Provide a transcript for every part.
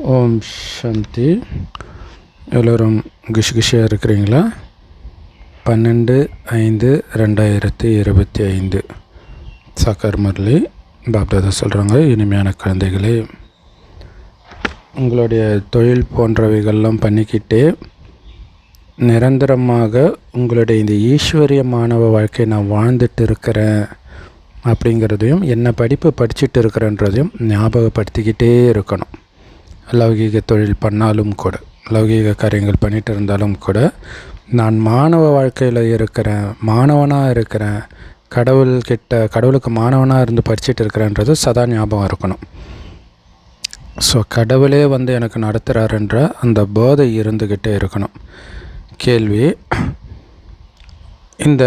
ஓம் சாந்தி. எல்லோரும் குஷியாக இருக்கிறீங்களா? 12/5/2025 சாக்கார் முரளி பாப்தாதா சொல்கிறாங்க, இனிமையான குழந்தைகளே, உங்களுடைய தொழில் போன்றவைகள்லாம் பண்ணிக்கிட்டே நிரந்தரமாக உங்களுடைய இந்த ஈஸ்வரிய மாணவ வாழ்க்கையை நான் வாழ்ந்துட்டு இருக்கிறேன் அப்படிங்கிறதையும், என்ன படிப்பு படிச்சுட்டு இருக்கிறேன்றதையும் ஞாபகப்படுத்திக்கிட்டே இருக்கணும். லௌகீக தொழில் பண்ணாலும் கூட, லௌகீக காரியங்கள் பண்ணிகிட்டு இருந்தாலும் கூட, நான் மாணவ வாழ்க்கையில் இருக்கிறேன், மாணவனாக இருக்கிறேன், கடவுளுக்கு மாணவனாக இருந்து படிச்சுட்டு இருக்கிறேன்றது சதா ஞாபகம் இருக்கணும். ஸோ கடவுளே எனக்கு நடத்துகிறாருன்ற அந்த போதை இருந்துக்கிட்டே இருக்கணும். கேள்வி: இந்த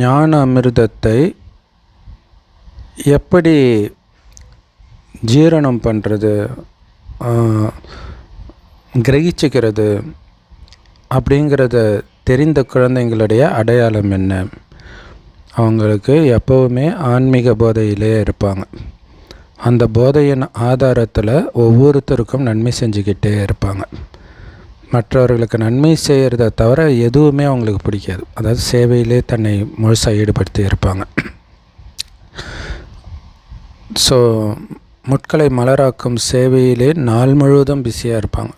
ஞான அமிர்தத்தை எப்படி ஜீரணம் பண்ணுறது, கிரகிச்சுக்கிறது அப்படிங்கிறத தெரிந்த குழந்தைங்களுடைய அடையாளம் என்ன? அவங்களுக்கு எப்போவுமே ஆன்மீக போதையிலே இருப்பாங்க. அந்த போதையின் ஆதாரத்தில் ஒவ்வொருத்தருக்கும் நன்மை செஞ்சுக்கிட்டே இருப்பாங்க. மற்றவர்களுக்கு நன்மை செய்கிறத தவிர எதுவுமே அவங்களுக்கு பிடிக்காது. அதாவது சேவையிலே தன்னை முழுசாக ஈடுபடுத்தி இருப்பாங்க. ஸோ முட்களை மலராக்கும் சேவையிலே நாள் முழுவதும் பிஸியாக இருப்பாங்க.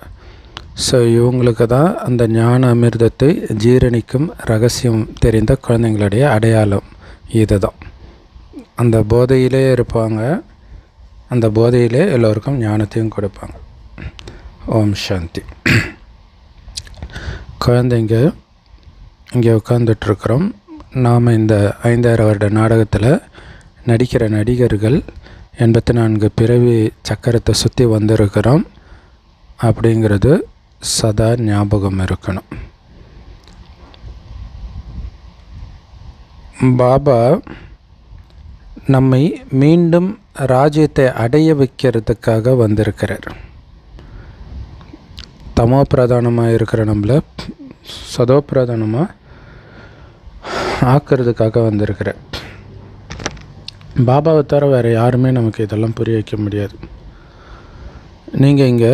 ஸோ இவங்களுக்கு தான் அந்த ஞான அமிர்தத்தை ஜீரணிக்கும் ரகசியம் தெரிந்த குழந்தைங்களுடைய அடையாளம் இது தான். அந்த போதையிலே இருப்பாங்க, அந்த போதையிலே எல்லோருக்கும் ஞானத்தையும் கொடுப்பாங்க. ஓம் சாந்தி. குழந்தைங்க இங்கே உட்காந்துட்ருக்குறோம். நாம் இந்த 5000 வருட நாடகத்தில் நடிக்கிற நடிகர்கள் 84 பிறவி சக்கரத்தை சுற்றி வந்திருக்கிறோம் அப்படிங்கிறது சதா ஞாபகம் இருக்கணும். பாபா நம்மை மீண்டும் ராஜ்யத்தை அடைய வைக்கிறதுக்காக வந்திருக்கிறார். தமோ பிரதானமாக இருக்கிற நம்மளை சதோ பிரதானமாக ஆக்கிறதுக்காக வந்திருக்கிறார். பாபாவை தவிர வேறு யாருமே நமக்கு இதெல்லாம் புரிய வைக்க முடியாது. நீங்கள் இங்கே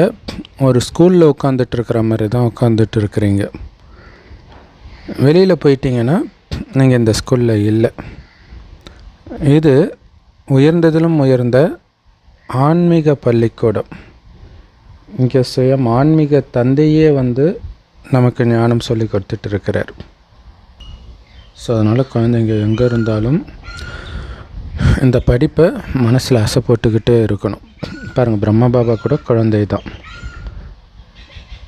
ஒரு ஸ்கூலில் உட்காந்துட்ருக்கிற மாதிரி தான் உட்காந்துட்டு இருக்கிறீங்க. வெளியில் போயிட்டீங்கன்னா நீங்கள் இந்த ஸ்கூலில் இல்லை. இது உயர்ந்ததிலும் உயர்ந்த ஆன்மீக பள்ளிக்கூடம். இங்கே சுயம் ஆன்மீக தந்தையே நமக்கு ஞானம் சொல்லி கொடுத்துட்டு இருக்கிறார். ஸோ அதனால் குழந்தைங்க எங்கே இருந்தாலும் இந்த படிப்பை மனசில் ஆசை போட்டுக்கிட்டே இருக்கணும். பாருங்கள், பிரம்மா பாபா கூட குழந்தை தான்.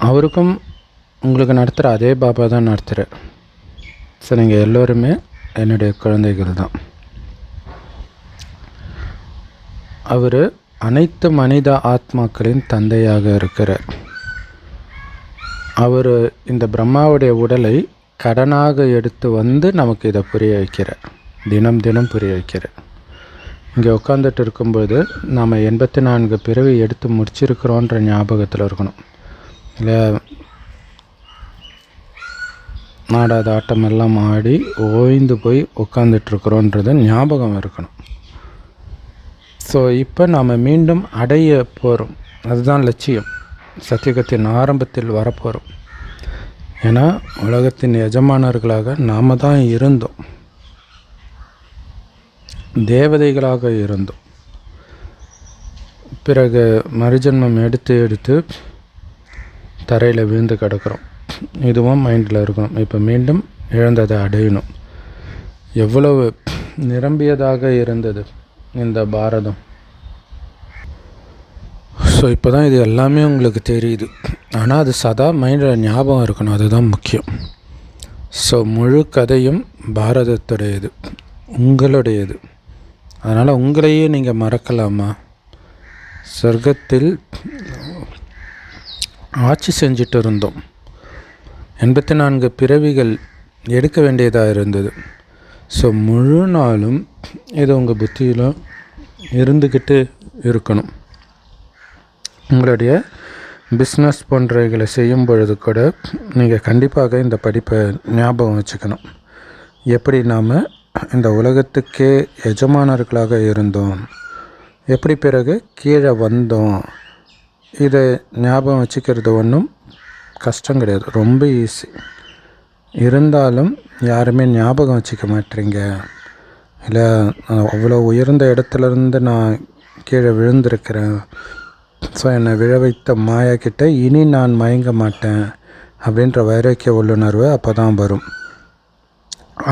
அவருக்கும் உங்களுக்கு நடத்துகிற அதே பாபா தான் நடத்துகிறார். ஸோ நீங்கள் எல்லோருமே என்னுடைய குழந்தைகள் தான். அவர் அனைத்து மனித ஆத்மாக்களின் தந்தையாக இருக்கிறார். அவர் இந்த பிரம்மாவுடைய உடலை கடனாக எடுத்து நமக்கு இதை புரிய வைக்கிறார். தினம் தினம் புரிய வைக்கிறார். இங்கே உட்காந்துட்டு இருக்கும்போது நாம் 84 பிறவி எடுத்து முடிச்சிருக்கிறோன்ற ஞாபகத்தில் இருக்கணும். இல்லை, நாடாத ஆட்டமெல்லாம் ஆடி ஓய்ந்து போய் உட்காந்துட்ருக்குறோன்றது ஞாபகம் இருக்கணும். ஸோ இப்போ நாம் மீண்டும் அடைய போகிறோம். அதுதான் லட்சியம். சத்தியுகத்தின் ஆரம்பத்தில் வரப்போகிறோம். ஏன்னா உலகத்தின் எஜமானர்களாக நாம் தான் இருந்தோம், தேவதைகளாக இருந்தோம். பிறகு மறுஜன்மம் எடுத்து தரையில் விழுந்து கிடக்கிறோம். இதுவும் மைண்டில் இருக்கணும். இப்போ மீண்டும் இழந்ததை அடையணும். எவ்வளவு நிரம்பியதாக இருந்தது இந்த பாரதம். ஸோ இப்போ தான் இது எல்லாமே உங்களுக்கு தெரியுது. ஆனால் அது சதா மைண்டில் ஞாபகம் இருக்கணும். அதுதான் முக்கியம். ஸோ முழு கதையும் பாரதத்துடையது, உங்களுடையது. அதனால் உங்களையே நீங்கள் மறக்கலாமா? சொர்க்கத்தில் ஆட்சி செஞ்சிட்டு இருந்தோம். 84 பிறவிகள் எடுக்க வேண்டியதாக இருந்தது. ஸோ முழு நாளும் இது உங்கள் புத்தியில் இருந்துக்கிட்டு இருக்கணும். உங்களுடைய பிஸ்னஸ் போன்றவைகளை செய்யும் பொழுது கூட நீங்கள் கண்டிப்பாக இந்த படிப்பை ஞாபகம் வச்சுக்கணும். எப்படி நாம் இந்த உலகத்துக்கே எஜமானர்களாக இருந்தோம், எப்படி பிறகு கீழே வந்தோம், இதை ஞாபகம் வச்சுக்கிறது ஒன்றும் கஷ்டம் கிடையாது, ரொம்ப ஈஸி. இருந்தாலும் யாருமே ஞாபகம் வச்சுக்க மாட்டேறீங்க. இல்லை, அவ்வளோ உயர்ந்த இடத்துலேருந்து நான் கீழே விழுந்திருக்கிறேன், ஸோ என்னை விழ வைத்த மாயா கிட்ட இனி நான் மயங்க மாட்டேன் அப்படின்ற வைராக்கிய உள்ளுணர்வு அப்போ தான் வரும்.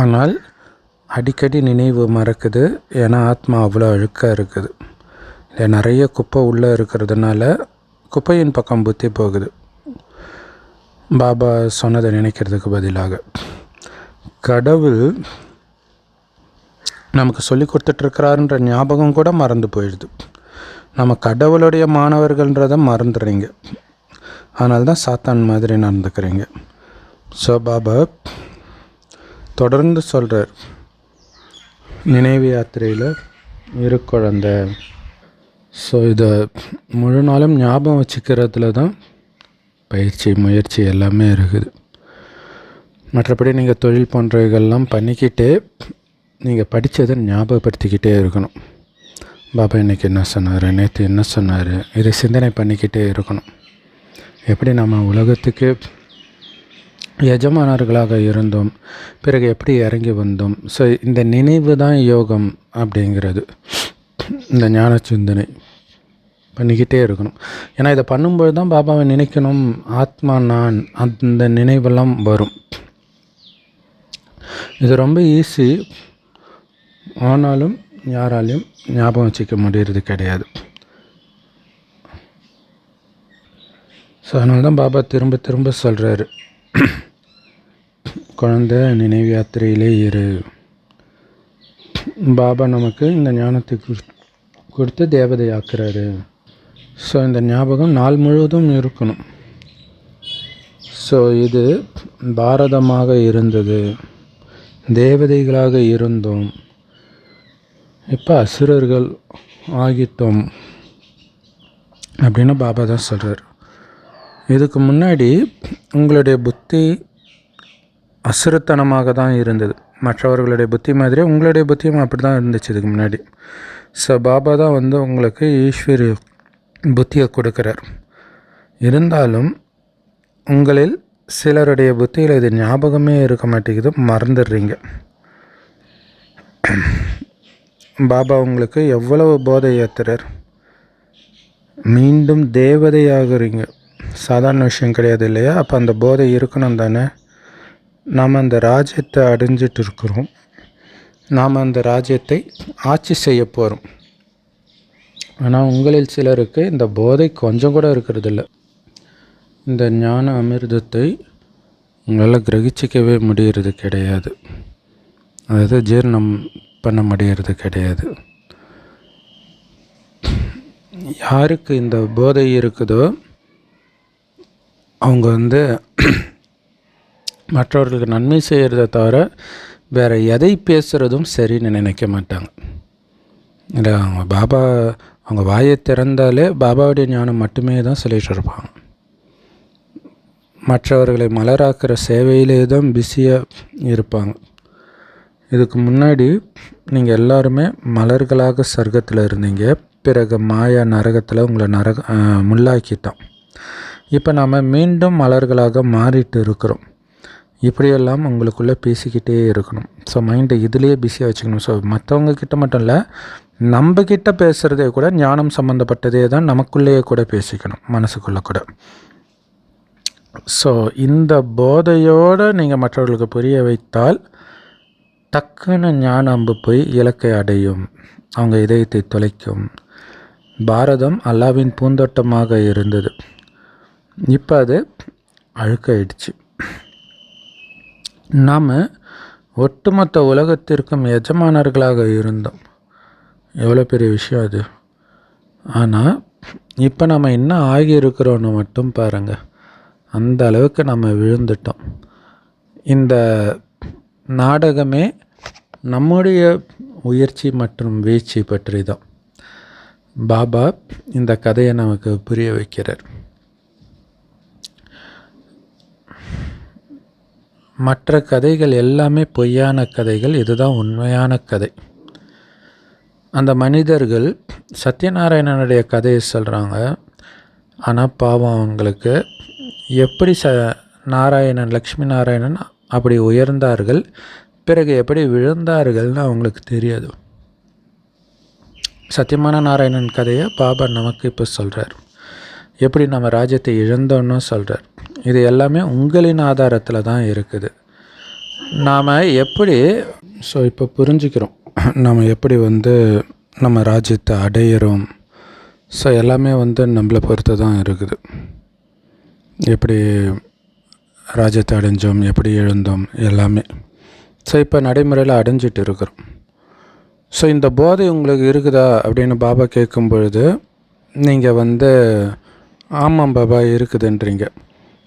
ஆனால் அடிக்கடி நினைவு மறக்குது, ஏன்னா ஆத்மா அவ்வளோ அழுக்காக இருக்குது. இல்லை, நிறைய குப்பை உள்ளே இருக்கிறதுனால குப்பையின் பக்கம் புத்தி போகுது, பாபா சொன்னதை நினைக்கிறதுக்கு பதிலாக. கடவுள் நமக்கு சொல்லி கொடுத்துட்ருக்கிறாருன்ற ஞாபகம் கூட மறந்து போயிடுது. நம்ம கடவுளுடைய மாணவர்கள்ன்றதை மறந்துடுறீங்க, அதனால தான் சாத்தான் மாதிரி நடந்துக்கிறீங்க. ஸோ பாபா தொடர்ந்து சொல்கிறார், நினைவு யாத்திரையில் இரு குழந்தை. ஸோ இதை முழு நாளும் ஞாபகம் வச்சுக்கிறதுல தான் பயிற்சி முயற்சி எல்லாமே இருக்குது. மற்றபடி நீங்கள் தொழில் போன்றவைகள்லாம் பண்ணிக்கிட்டே நீங்கள் படித்ததை ஞாபகப்படுத்திக்கிட்டே இருக்கணும். பாபா இன்றைக்கி என்ன சொன்னார், நேற்று என்ன சொன்னார், இதை சிந்தனை பண்ணிக்கிட்டே இருக்கணும். எப்படி நம்ம உலகத்துக்கு எஜமானர்களாக இருந்தோம், பிறகு எப்படி இறங்கி வந்தோம். ஸோ இந்த நினைவு தான் யோகம் அப்படிங்கிறது. இந்த ஞான சிந்தனை பண்ணிக்கிட்டே இருக்கணும். ஏன்னா இதை பண்ணும்போது தான் பாபாவை நினைக்கணும், ஆத்மா நான், அந்த நினைவெல்லாம் வரும். இது ரொம்ப ஈஸி, ஆனாலும் யாராலையும் ஞாபகம் வச்சுக்க முடியறது கிடையாது. ஸோ அதனால தான் பாபா திரும்ப திரும்ப சொல்கிறாரு, குழந்தை நினைவு யாத்திரையிலே இரு. பாபா நமக்கு இந்த ஞானத்தை கொடுத்து தேவதை ஆக்குறாரு. ஸோ இந்த ஞாபகம் நாள் முழுவதும் இருக்கணும். ஸோ இது பாரதமாக இருந்தது, தேவதைகளாக இருந்தோம், இப்போ அசுரர்கள் ஆகிட்டோம் அப்படின்னு பாபா தான் சொல்கிறார். இதுக்கு முன்னாடி உங்களுடைய புத்தி அசுரத்தனமாக தான் இருந்தது, மற்றவர்களுடைய புத்தி மாதிரி உங்களுடைய புத்தியும் அப்படி தான் இருந்துச்சு இதுக்கு முன்னாடி. ஸோ பாபா தான் உங்களுக்கு ஈஸ்வரிய புத்தியை கொடுக்குறார். இருந்தாலும் உங்களில் சிலருடைய புத்தியில் இது ஞாபகமே இருக்க மாட்டேங்குது, மறந்துடுறீங்க. பாபா உங்களுக்கு எவ்வளவு போதை ஏற்றுறார், மீண்டும் தேவதையாகிறீங்க. சாதாரண விஷயம் கிடையாது இல்லையா? அப்போ அந்த போதை இருக்கணும் தானே. நாம் அந்த ராஜ்யத்தை அடைஞ்சிட்டு இருக்கிறோம், நாம் அந்த ராஜ்யத்தை ஆட்சி செய்ய போகிறோம். ஆனால் உங்களில் சிலருக்கு இந்த போதை கொஞ்சம் கூட இருக்கிறதில்ல. இந்த ஞான அமிர்தத்தை உங்களால் கிரகிச்சிக்கவே முடிகிறது கிடையாது, அதாவது ஜீரணம் பண்ண முடிகிறது கிடையாது. யாருக்கு இந்த போதை இருக்குதோ அவங்க மற்றவர்களுக்கு நன்மை செய்கிறத தவிர வேறு எதை பேசுகிறதும் சரின்னு நினைக்க மாட்டாங்க. இல்லை, அவங்க பாபா அவங்க வாயை திறந்தாலே பாபாவுடைய ஞானம் மட்டுமே தான் சொல்லிகிட்டு இருப்பாங்க. மற்றவர்களை மலராக்கிற சேவையிலே தான் பிஸியாக இருப்பாங்க. இதுக்கு முன்னாடி நீங்கள் எல்லாருமே மலர்களாக சர்க்கத்தில் இருந்தீங்க, பிறகு மாயா நரகத்தில் உங்களை முள்ளாக்கிட்டான். இப்போ நாம் மீண்டும் மலர்களாக மாறிட்டு இருக்கிறோம். இப்படியெல்லாம் உங்களுக்குள்ளே பேசிக்கிட்டே இருக்கணும். ஸோ மைண்டை இதிலேயே பிஸியாக வச்சுக்கணும். ஸோ மற்றவங்க கிட்ட மட்டும் இல்லை, நம்ம கிட்ட பேசுகிறதே கூட ஞானம் சம்மந்தப்பட்டதே தான் நமக்குள்ளேயே கூட பேசிக்கணும், மனசுக்குள்ளே கூட. ஸோ இந்த போதையோடு நீங்கள் மற்றவர்களுக்கு புரிய வைத்தால் டக்குன்னு ஞான அம்பு போய் இலக்கை அடையும், அவங்க இதயத்தை தொலைக்கும். பாரதம் அல்லாவின் பூந்தோட்டமாக இருந்தது, இப்போ அது அழுக்காயிடுச்சு. நாம் ஒட்டுமொத்த உலகத்திற்கும் எஜமானர்களாக இருந்தோம். எவ்வளோ பெரிய விஷயம் அது. ஆனால் இப்போ நம்ம என்ன ஆகியிருக்கிறோன்னு மட்டும் பாருங்கள், அந்த அளவுக்கு நம்ம விழுந்துட்டோம். இந்த நாடகமே நம்முடைய உயர்ச்சி மற்றும் வீழ்ச்சி பற்றி தான். பாபா இந்த கதையை நமக்கு புரிய வைக்கிறார். மற்ற கதைகள் எல்லாமே பொய்யான கதைகள், இதுதான் உண்மையான கதை. அந்த மனிதர்கள் சத்யநாராயணனுடைய கதையை சொல்கிறாங்க. ஆனால் பாவம் அவங்களுக்கு எப்படி நாராயணன், லக்ஷ்மி நாராயணன் அப்படி உயர்ந்தார்கள், பிறகு எப்படி விழுந்தார்கள்னு அவங்களுக்கு தெரியாது. சத்தியமான நாராயணன் கதையை பாபா நமக்கு இப்போ சொல்கிறார். எப்படி நம்ம ராஜ்யத்தை இழந்தோன்னு சொல்கிறார். இது எல்லாமே உங்களின் ஆதாரத்தில் தான் இருக்குது. நாம் எப்படி இப்போ புரிஞ்சுக்கிறோம் நம்ம எப்படி நம்ம ராஜ்யத்தை அடையிறோம். எல்லாமே நம்மளை பொறுத்து தான் இருக்குது. எப்படி ராஜ்யத்தை அடைஞ்சோம், எப்படி எழுந்தோம், எல்லாமே இப்போ நடைமுறையில் அடைஞ்சிட்டு இருக்கிறோம். இந்த போதை உங்களுக்கு இருக்குதா அப்படின்னு பாபா கேட்கும் பொழுது நீங்கள் ஆமாம் பாபா இருக்குதுன்றீங்க.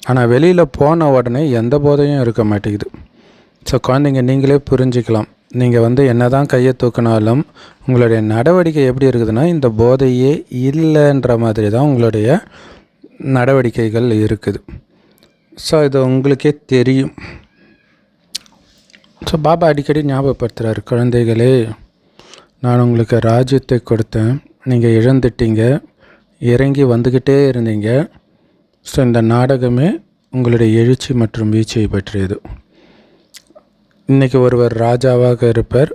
ஆனால் வெளியில் போன உடனே எந்த போதையும் இருக்க மாட்டேங்குது. குழந்தைங்க நீங்களே புரிஞ்சிக்கலாம். நீங்கள் என்ன தான் கையை தூக்கினாலும் உங்களுடைய நடவடிக்கை எப்படி இருக்குதுன்னா இந்த போதையே இல்லைன்ற மாதிரி தான் உங்களுடைய நடவடிக்கைகள் இருக்குது. இது உங்களுக்கே தெரியும். பாபா அடிக்கடி ஞாபகப்படுத்துகிறார், குழந்தைகளே நான் உங்களுக்கு ராஜ்யத்தை கொடுத்தேன், நீங்கள் இழந்துட்டீங்க, இறங்கி வந்துக்கிட்டே இருந்தீங்க. இந்த நாடகமே உங்களுடைய எழுச்சி மற்றும் வீழ்ச்சியை பற்றியது. இன்றைக்கி ஒருவர் ராஜாவாக இருப்பார்,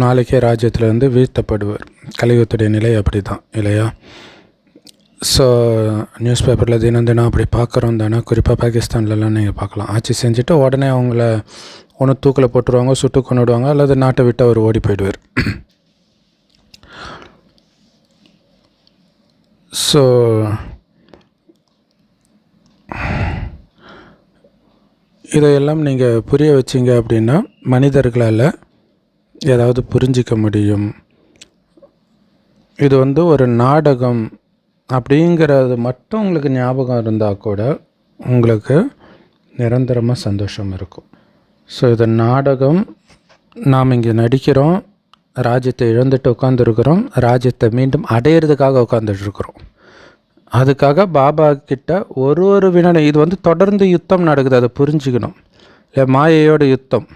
நாளைக்கே ராஜ்யத்தில் வீழ்த்தப்படுவார். கலியுகத்துடைய நிலை அப்படி தான் இல்லையா? நியூஸ் பேப்பரில் தினம் தினம் அப்படி பார்க்குறோம் தானே. குறிப்பாக பாகிஸ்தான்லலாம் நீங்கள் பார்க்கலாம். ஆட்சி செஞ்சுட்டு உடனே அவங்கள ஒன்று தூக்கில் போட்டுருவாங்க, சுட்டு கொண்டுடுவாங்க, அல்லது நாட்டை விட்டு அவர் ஓடி போயிடுவார். இதையெல்லாம் நீங்கள் புரிய வச்சிங்க அப்படின்னா மனிதர்களால் ஏதாவது புரிஞ்சிக்க முடியும். இது ஒரு நாடகம் அப்படிங்கிறது மட்டும் உங்களுக்கு ஞாபகம் இருந்தால் கூட உங்களுக்கு நிரந்தரமாக சந்தோஷம் இருக்கும். இது நாடகம், நாம் இங்கே நடிக்கிறோம், ராஜ்யத்தை இழந்துட்டு உட்காந்துருக்குறோம், ராஜ்யத்தை மீண்டும் அடையிறதுக்காக உட்காந்துட்ருக்குறோம். அதுக்காக பாபா கிட்ட ஒரு வினாடி இது தொடர்ந்து யுத்தம் நடக்குது, அதை புரிஞ்சுக்கணும். இல்லை மாயையோட யுத்தம்.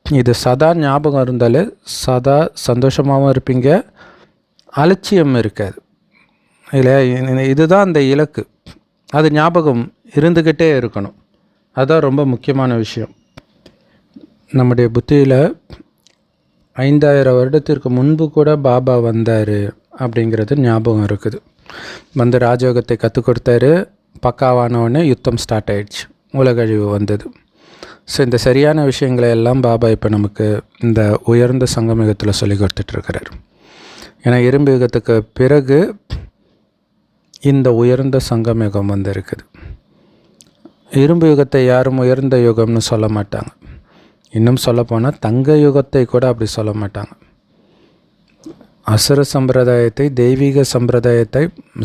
இது சதா ஞாபகம் இருந்தாலே சதா சந்தோஷமாகவும் இருப்பீங்க, அலட்சியம் இருக்காது இல்லையா? இதுதான் அந்த இலக்கு. அது ஞாபகம் இருந்துக்கிட்டே இருக்கணும். அதுதான் ரொம்ப முக்கியமான விஷயம். நம்முடைய புத்தியில் 5000 வருடத்திற்கு முன்பு கூட பாபா வந்தார் அப்படிங்கிறது ஞாபகம் இருக்குது. ராஜயோகத்தை கற்றுக் கொடுத்தாரு, பக்காவானவொடனே யுத்தம் ஸ்டார்ட் ஆகிடுச்சு, உலகழிவு வந்தது. இந்த சரியான விஷயங்களை எல்லாம் பாபா இப்போ நமக்கு இந்த உயர்ந்த சங்கமயுகத்தில் சொல்லி கொடுத்துட்ருக்கிறார். ஏன்னா இரும்பு யுகத்துக்கு பிறகு இந்த உயர்ந்த சங்கமயுகம் இருக்குது. இரும்பு யுகத்தை யாரும் உயர்ந்த யுகம்னு சொல்ல மாட்டாங்க. இன்னும் சொல்லப்போனால் தங்க யுகத்தை கூட அப்படி சொல்ல மாட்டாங்க. அசுர சம்பிரதாயத்தை தெய்வீக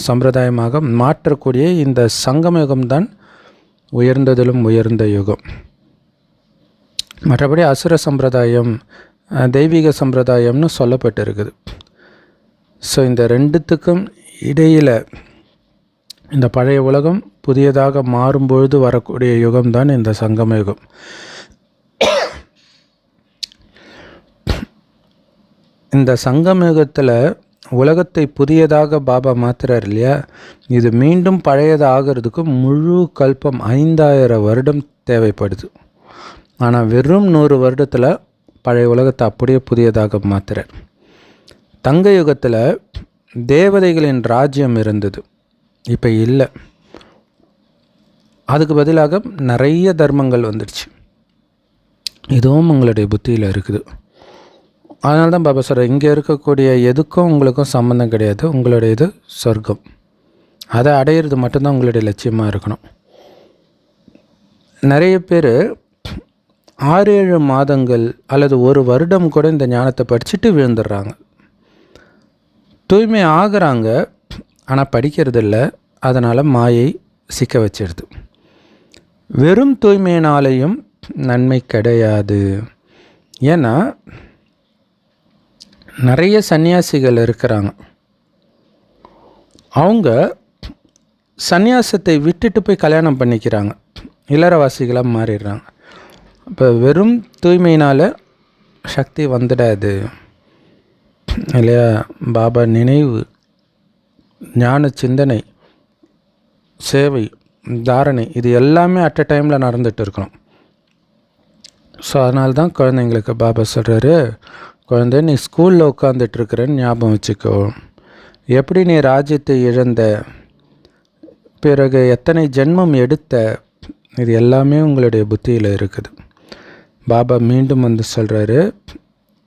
சம்பிரதாயமாக மாற்றக்கூடிய இந்த சங்கம யுகம்தான் உயர்ந்ததிலும் உயர்ந்த யுகம். மற்றபடி அசுர சம்பிரதாயம் தெய்வீக சம்பிரதாயம்னு சொல்லப்பட்டிருக்குது. இந்த ரெண்டுத்துக்கும் இடையில் இந்த பழைய உலகம் புதியதாக மாறும்பொழுது வரக்கூடிய யுகம்தான் இந்த சங்கம யுகம். இந்த சங்கமயுகத்தில் உலகத்தை புதியதாக பாபா மாற்றுறார் இல்லையா? இது மீண்டும் பழையது ஆகிறதுக்கு முழு கல்பம் 5000 வருடம் தேவைப்படுது. ஆனால் வெறும் 100 வருடத்தில் பழைய உலகத்தை அப்படியே புதியதாக மாற்றுறார். தங்க யுகத்தில் தேவதைகளின் ராஜ்யம் இருந்தது, இப்போ இல்லை. அதுக்கு பதிலாக நிறைய தர்மங்கள் வந்துடுச்சு. இதுவும் உங்களுடைய புத்தியில் இருக்குது. அதனால தான் பாபா சொல்கிறேன், இங்கே இருக்கக்கூடிய எதுக்கும் உங்களுக்கும் சம்மந்தம் கிடையாது. உங்களுடைய இது சொர்க்கம், அதை அடையிறது மட்டும்தான் உங்களுடைய லட்சியமாக இருக்கணும். நிறைய பேர் 6-7 மாதங்கள் அல்லது 1 வருடம் கூட இந்த ஞானத்தை படிச்சுட்டு விழுந்துடுறாங்க. தூய்மை ஆகிறாங்க, ஆனால் படிக்கிறது இல்லை. அதனால் மாயை சிக்க வச்சிடுது. வெறும் தூய்மையினாலேயும் நன்மை கிடையாது. ஏன்னா நிறைய சன்னியாசிகள் இருக்கிறாங்க, அவங்க சந்நியாசத்தை விட்டுட்டு போய் கல்யாணம் பண்ணிக்கிறாங்க, இல்லறவாசிகளாக மாறிடுறாங்க. இப்போ வெறும் தூய்மையினால் சக்தி வந்துடாது இல்லையா? பாபா நினைவு, ஞான சிந்தனை சேவை, தாரணை, இது எல்லாமே அட் அ டைமில் நடந்துகிட்டு இருக்கணும். ஸோ அதனால தான் குழந்தைங்களுக்கு பாபா சொல்கிறாரு, குழந்தை நீ ஸ்கூலில் உட்காந்துட்ருக்கிறன்னு ஞாபகம் வச்சுக்கோ. எப்படி நீ ராஜ்யத்தை இழந்த, பிறகு எத்தனை ஜென்மம் எடுத்த, இது எல்லாமே உங்களுடைய புத்தியில் இருக்குது. பாபா மீண்டும் வந்து சொல்கிறாரு,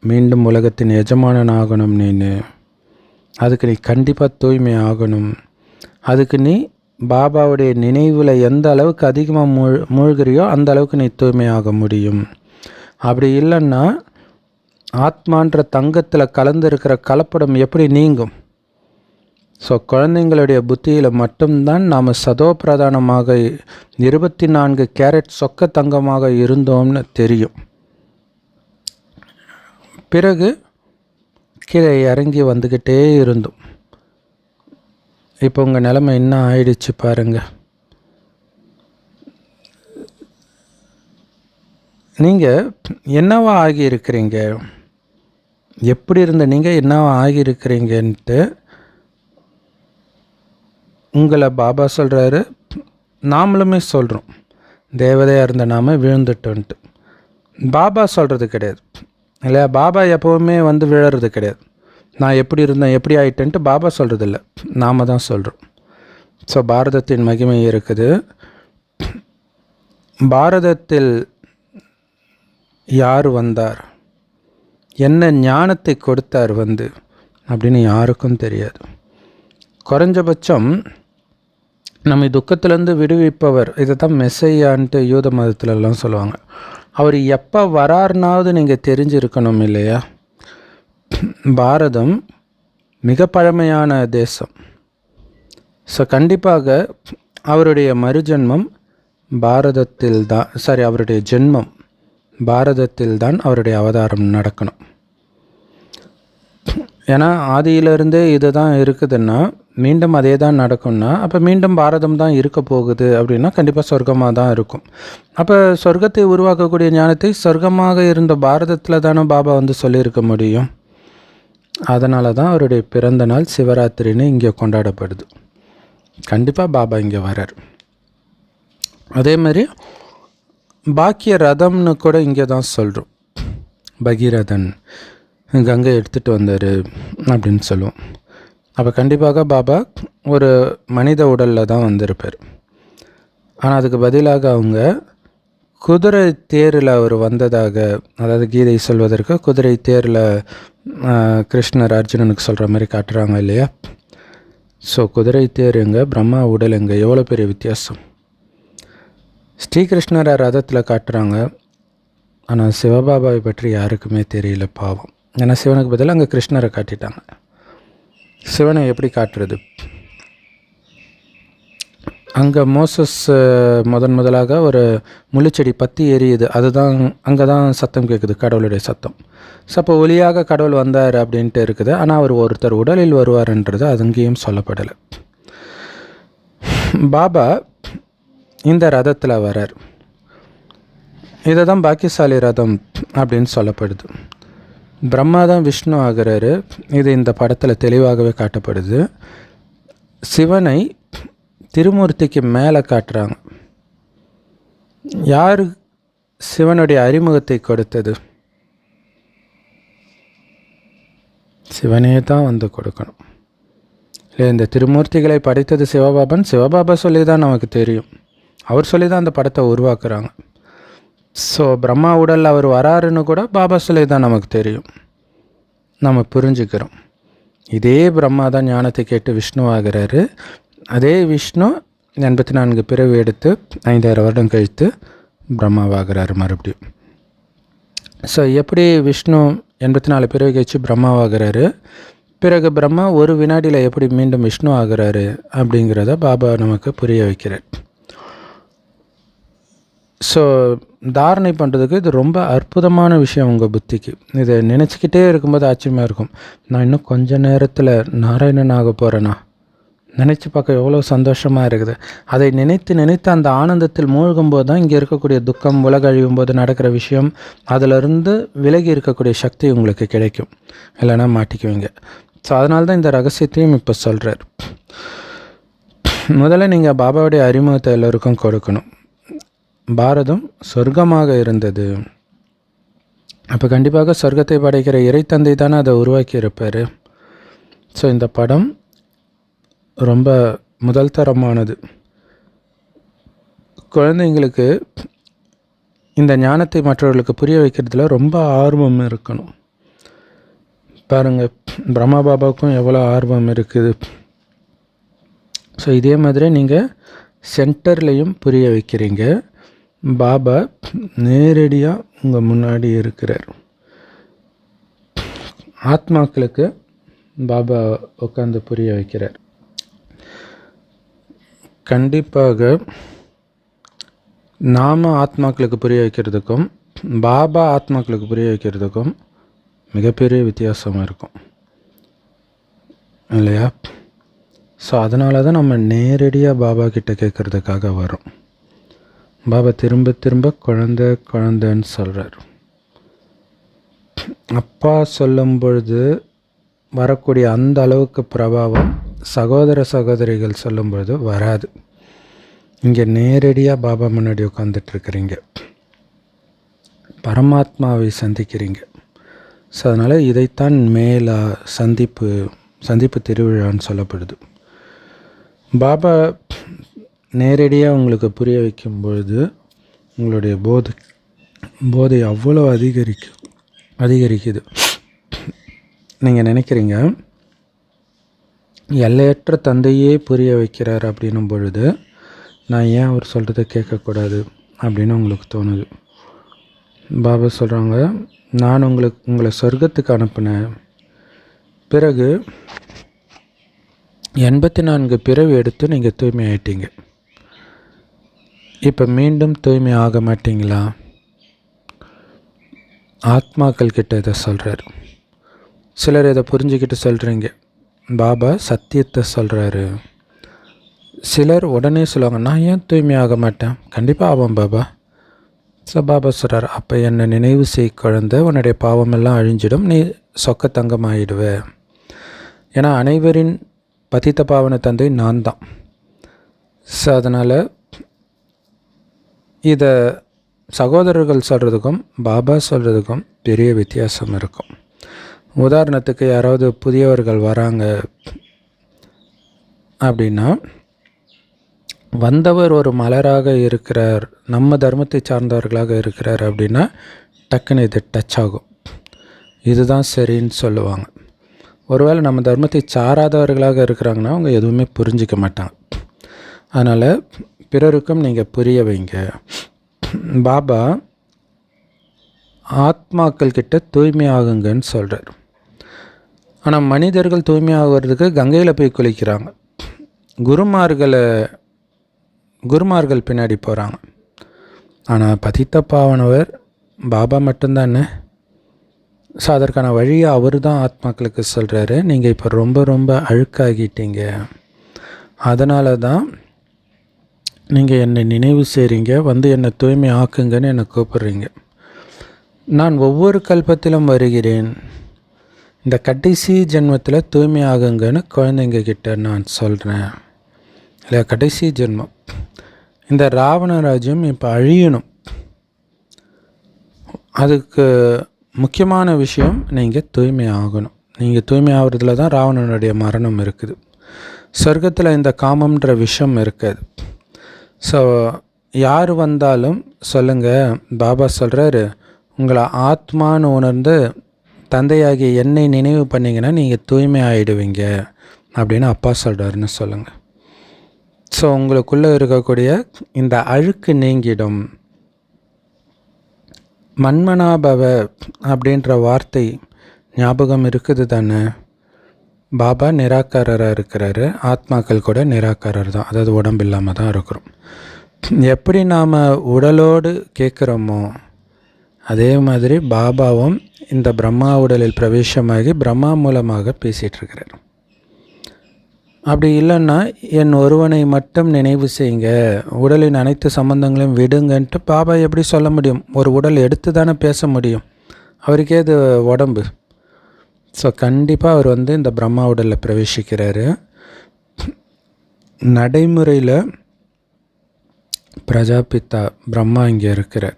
மீண்டும் உலகத்தின் எஜமானன் ஆகணும் நீ. அதுக்கு நீ கண்டிப்பாக தூய்மை ஆகணும். அதுக்கு நீ பாபாவுடைய நினைவில் எந்த அளவுக்கு அதிகமாக மூழ்கிறியோ அந்த அளவுக்கு நீ தூய்மை ஆக முடியும். அப்படி இல்லைன்னா ஆத்மான்ற தங்கத்தில் கலந்துருக்கிற கலப்படம் எப்படி நீங்கும்? ஸோ குழந்தைங்களுடைய புத்தியில் மட்டும்தான் நாம் சதோ பிரதானமாக 24 கேரட் சொக்க தங்கமாக இருந்தோம்னு தெரியும். பிறகு கீழே இறங்கி வந்துக்கிட்டே இருந்தோம். இப்போ உங்கள் நிலைமை என்ன ஆயிடுச்சு பாருங்கள். நீங்கள் என்னவா ஆகியிருக்கிறீங்க, எப்படி இருந்த நீங்கள் என்னவா ஆகியிருக்கிறீங்கன்ட்டு உங்களை பாபா சொல்கிறாரு. நாமளுமே சொல்கிறோம், தேவதையாக இருந்த நாம் விழுந்துட்டோன்ட்டு. பாபா சொல்கிறது கிடையாது இல்லையா? பாபா எப்போவுமே வந்து விழறது கிடையாது. நான் எப்படி இருந்தேன், எப்படி ஆயிட்டேன்ட்டு பாபா சொல்கிறது இல்லை, நாம் தான் சொல்கிறோம். ஸோ பாரதத்தின் மகிமை இருக்குது. பாரதத்தில் யார் வந்தார், என்ன ஞானத்தை கொடுத்தார் வந்து அப்படின்னு யாருக்கும் தெரியாது. குறைஞ்சபட்சம் நம்மை துக்கத்திலேருந்து விடுவிப்பவர், இதை தான் மெஸ்ஸையான்ட்டு யூத மதத்துலலாம் சொல்லுவாங்க. அவர் எப்போ வராருனாவது நீங்கள் தெரிஞ்சிருக்கணும் இல்லையா? பாரதம் மிக பழமையான தேசம். ஸோ கண்டிப்பாக அவருடைய மறுஜென்மம் பாரதத்தில் தான், அவருடைய ஜென்மம் பாரதத்தில் தான் அவருடைய அவதாரம் நடக்கணும். ஏன்னா ஆதியிலிருந்தே இது தான் இருக்குதுன்னா மீண்டும் அதே தான் நடக்கும்னா, அப்போ மீண்டும் பாரதம் தான் இருக்க போகுது அப்படின்னா கண்டிப்பாக சொர்க்கமாக தான் இருக்கும். அப்போ சொர்க்கத்தை உருவாக்கக்கூடிய ஞானத்தை சொர்க்கமாக இருந்த பாரதத்தில் தானே பாபா வந்து சொல்லியிருக்க முடியும். அதனால தான் அவருடைய பிறந்த நாள் சிவராத்திரின்னு இங்கே கொண்டாடப்படுது. கண்டிப்பாக பாபா இங்கே வரார். அதே மாதிரி பாக்கிய ரதம்னு கூட இங்கே தான் சொல்கிறோம். பகீரதன் கங்கை எடுத்துகிட்டு வந்தார் அப்படின்னு சொல்லுவோம். அப்போ கண்டிப்பாக பாபா ஒரு மனித உடலில் தான் வந்திருப்பார். ஆனால் அதுக்கு பதிலாக அவங்க குதிரை தேரில் அவர் வந்ததாக, அதாவது கீதை சொல்வதற்கு குதிரை தேரில் கிருஷ்ணர் அர்ஜுனனுக்கு சொல்கிற மாதிரி காட்டுறாங்க இல்லையா? ஸோ குதிரை தேர் எங்க, பிரம்மா உடல் எங்க, எவ்வளோ பெரிய வித்தியாசம். ஸ்ரீகிருஷ்ணரை ரதத்தில் காட்டுறாங்க, ஆனால் சிவபாபாவை பற்றி யாருக்குமே தெரியல பாவம். ஏன்னா சிவனுக்கு பதிலாக அங்கே கிருஷ்ணரை காட்டிட்டாங்க. சிவனை எப்படி காட்டுறது? அங்கே மோசஸ் முதலாக ஒரு முள்ளுச்செடி பற்றி எரியுது, அதுதான் அங்கே தான் சத்தம் கேட்குது, கடவுளுடைய சத்தம். ஸோ அப்போ ஒளியாக கடவுள் வந்தார் அப்படின்ட்டு இருக்குது. ஆனால் அவர் ஒருத்தர் உடலில் வருவார்ன்றது அது அங்கேயும் சொல்லப்படலை. பாபா இந்த ரதத்தில் வரார். இதை தான் பாக்கியசாலி ரதம் அப்படின்னு சொல்லப்படுது. பிரம்மா தான் விஷ்ணு ஆகிறாரு, இது இந்த படத்தில் தெளிவாகவே காட்டப்படுது. சிவனை திருமூர்த்திக்கு மேலே காட்டுறாங்க. யார் சிவனுடைய அறிமுகத்தை கொடுத்தது? சிவனே தான் வந்து கொடுக்கணும் இல்லை? இந்த திருமூர்த்திகளை படைத்தது சிவபாபன். சிவபாபா சொல்லி தான் நமக்கு தெரியும், அவர் சொல்லி தான் அந்த படத்தை உருவாக்குறாங்க. ஸோ பிரம்மா உடல் அவர் வராருன்னு கூட பாபா சொல்லி தான் நமக்கு தெரியும், நம்ம புரிஞ்சுக்கிறோம். இதே பிரம்மா தான் ஞானத்தை கேட்டு விஷ்ணு ஆகிறாரு. அதே விஷ்ணு 84 பிறவி எடுத்து 5000 வருடம் கழித்து பிரம்மாவாகிறாரு மறுபடியும். ஸோ எப்படி விஷ்ணு 84 பிறவி கழிச்சு பிரம்மாவாகிறாரு, பிறகு பிரம்மா ஒரு வினாடியில் எப்படி மீண்டும் விஷ்ணு ஆகிறாரு அப்படிங்கிறத பாபா நமக்கு புரிய வைக்கிறார். ஸோ தாரணை பண்ணுறதுக்கு இது ரொம்ப அற்புதமான விஷயம் உங்கள் புத்திக்கு. இதை நினச்சிக்கிட்டே இருக்கும்போது ஆச்சரியமாக இருக்கும். நான் இன்னும் கொஞ்ச நேரத்தில் நாராயணன் ஆக போகிறேன்னா, நினச்சி பார்க்க எவ்வளோ சந்தோஷமாக இருக்குது. அதை நினைத்து அந்த ஆனந்தத்தில் மூழ்கும்போது தான் இங்கே இருக்கக்கூடிய துக்கம், உலக அழியும் போது நடக்கிற விஷயம், அதிலிருந்து விலகி இருக்கக்கூடிய சக்தி உங்களுக்கு கிடைக்கும். இல்லைன்னா மாட்டிக்குவீங்க. ஸோ அதனால தான் இந்த ரகசியத்தையும் இப்போ சொல்கிறார். முதல்ல நீங்கள் பாபாவுடைய அறிமுகத்தை எல்லோருக்கும் கொடுக்கணும். பாரதம் சொர்க்கமாக இருந்தது. அப்போ கண்டிப்பாக சொர்க்கத்தை படைக்கிற இறைத்தந்தை தானே அதை உருவாக்கி இருப்பார். ஸோ இந்த படம் ரொம்ப முதல் தரமானது. குழந்தைங்களுக்கு இந்த ஞானத்தை மற்றவர்களுக்கு புரிய வைக்கிறதுல ரொம்ப ஆர்வம் இருக்கணும். பாருங்கள், பிரம்மா பாபாவுக்கும் எவ்வளோ ஆர்வம் இருக்குது. ஸோ இதே மாதிரி நீங்கள் சென்டர்லேயும் புரிய வைக்கிறீங்க. பாபா நேரடியாக உங்கள் முன்னாடி இருக்கிறார். ஆத்மாக்களுக்கு பாபா உட்காந்து புரிய வைக்கிறார். கண்டிப்பாக நாம் ஆத்மாக்களுக்கு புரிய வைக்கிறதுக்கும் பாபா ஆத்மாக்களுக்கு புரிய வைக்கிறதுக்கும் மிகப்பெரிய வித்தியாசமாக இருக்கும் இல்லையா? ஸோ அதனால தான் நம்ம நேரடியாக பாபா கிட்டே கேட்குறதுக்காக வரோம். பாபா திரும்ப திரும்ப குழந்தைன்னு சொல்கிறார். அப்பா சொல்லும் பொழுது வரக்கூடிய அந்த அளவுக்கு பிரபாவம் சகோதர சகோதரிகள் சொல்லும் பொழுது வராது. இங்கே நேரடியாக பாபா முன்னாடி உட்காந்துட்ருக்கிறீங்க, பரமாத்மாவை சந்திக்கிறீங்க. ஸோ அதனால் இதைத்தான் மேலா சந்திப்பு திருவிழான்னு சொல்லப்படுது. பாபா நேரடியாக உங்களுக்கு புரிய வைக்கும் பொழுது உங்களுடைய போதை அவ்வளோ அதிகரிக்குது. நீங்கள் நினைக்கிறீங்க எல்லையற்ற தந்தையே புரிய வைக்கிறார் அப்படின்னும் பொழுது நான் ஏன் அவர் சொல்கிறத கேட்கக்கூடாது அப்படின்னு உங்களுக்கு தோணுது. பாபா சொல்கிறாங்க, நான் உங்களை சொர்க்கத்துக்கு அனுப்பினேன். பிறகு 84 பிறவி எடுத்து நீங்கள் தூய்மை ஆயிட்டீங்க. இப்போ மீண்டும் தூய்மை ஆக மாட்டிங்களா? ஆத்மாக்கள் கிட்ட இதை சொல்கிறார். சிலர் இதை புரிஞ்சுக்கிட்டு சொல்கிறீங்க, பாபா சத்தியத்தை சொல்கிறாரு. சிலர் உடனே சொல்லுவாங்க, நான் ஏன் தூய்மை ஆக மாட்டேன்? கண்டிப்பாக ஆகும் பாபா. ஸோ பாபா சொல்கிறார், அப்போ என்னை நினைவு செய் குழந்தை, உன்னுடைய பாவமெல்லாம் அழிஞ்சிடும், நீ சொக்க தங்கமாயிடுவ. ஏன்னா அனைவரின் பதித்த பாவன தந்தை நான் தான். ஸோ அதனால் இதை சகோதரர்கள் சொல்கிறதுக்கும் பாபா சொல்கிறதுக்கும் பெரிய வித்தியாசம் இருக்கும். உதாரணத்துக்கு யாராவது புதியவர்கள் வராங்க அப்படின்னா, வந்தவர் ஒரு மலராக இருக்கிறார், நம்ம தர்மத்தை சார்ந்தவர்களாக இருக்கிறார் அப்படின்னா டக்குன்னு இது டச் ஆகும், இதுதான் சரின்னு சொல்லுவாங்க. ஒருவேளை நம்ம தர்மத்தை சாராதவர்களாக இருக்கிறாங்கன்னா அவங்க எதுவுமே புரிஞ்சிக்க மாட்டாங்க. அதனால் பிறருக்கும் நீங்கள் புரிய வைங்க. பாபா ஆத்மாக்கள் கிட்ட தூய்மை ஆகுங்கன்னு சொல்கிறார். ஆனால் மனிதர்கள் தூய்மை ஆகிறதுக்கு கங்கையில் போய் குளிக்கிறாங்க, குருமார்கள் பின்னாடி போகிறாங்க. ஆனால் பதித்த பாவனவர் பாபா மட்டும்தானே. ஸோ அதற்கான வழியை அவர் தான் ஆத்மாக்களுக்கு சொல்கிறாரு. நீங்கள் இப்போ ரொம்ப அழுக்காகிட்டீங்க, அதனால தான் நீங்கள் என்னை நினைவு செய்கிறீங்க, வந்து என்னை தூய்மை ஆக்குங்கன்னு என்னை கூப்பிட்றீங்க. நான் ஒவ்வொரு கல்பத்திலும் வருகிறேன், இந்த கடைசி ஜென்மத்தில் தூய்மை ஆகுங்கன்னு குழந்தைங்க கிட்ட நான் சொல்கிறேன் இல்லையா? கடைசி ஜென்மம், இந்த ராவண ராஜ்யம் இப்போ அழியணும். அதுக்கு முக்கியமான விஷயம் நீங்கள் தூய்மை ஆகணும். நீங்கள் தூய்மை ஆகிறதுல தான் ராவணனுடைய மரணம் இருக்குது. சொர்க்கத்தில் இந்த காமம்ன்ற விஷம் இருக்காது. ஸோ யார் வந்தாலும் சொல்லுங்கள், பாபா சொல்கிறாரு, உங்களை ஆத்மான்னு உணர்ந்து தந்தையாகிய என்னை நினைவு பண்ணிங்கன்னா நீங்கள் தூய்மை ஆகிடுவீங்க அப்படின்னு அப்பா சொல்கிறாருன்னு சொல்லுங்கள். ஸோ உங்களுக்குள்ளே இருக்கக்கூடிய இந்த அழுக்கு நீங்கிடும். மன்மனாபவ அப்படின்ற வார்த்தை ஞாபகம் இருக்குது தானே? பாபா நிராகாரராக இருக்கிறாரு, ஆத்மாக்கள் கூட நிராகாரர் தான், அதாவது உடம்பு இல்லாமல் தான் இருக்கிறோம். எப்படி நாம் உடலோடு கேட்குறோமோ அதே மாதிரி பாபாவும் இந்த பிரம்மா உடலில் பிரவேசமாகி பிரம்மா மூலமாக பேசிகிட்ருக்கிறார். அப்படி இல்லைன்னா என் ஒருவனை மட்டும் நினைவு செய்யுங்க, உடலின் அனைத்து சம்பந்தங்களையும் விடுங்கன்ட்டு பாபா எப்படி சொல்ல முடியும்? ஒரு உடல் எடுத்து தானே பேச முடியும், அவருக்கே இது உடம்பு. ஸோ கண்டிப்பாக அவர் இந்த பிரம்மா உடலில் பிரவேசிக்கிறாரு. நடைமுறையில் பிரஜாபிதா பிரம்மா இங்கே இருக்கிறார்.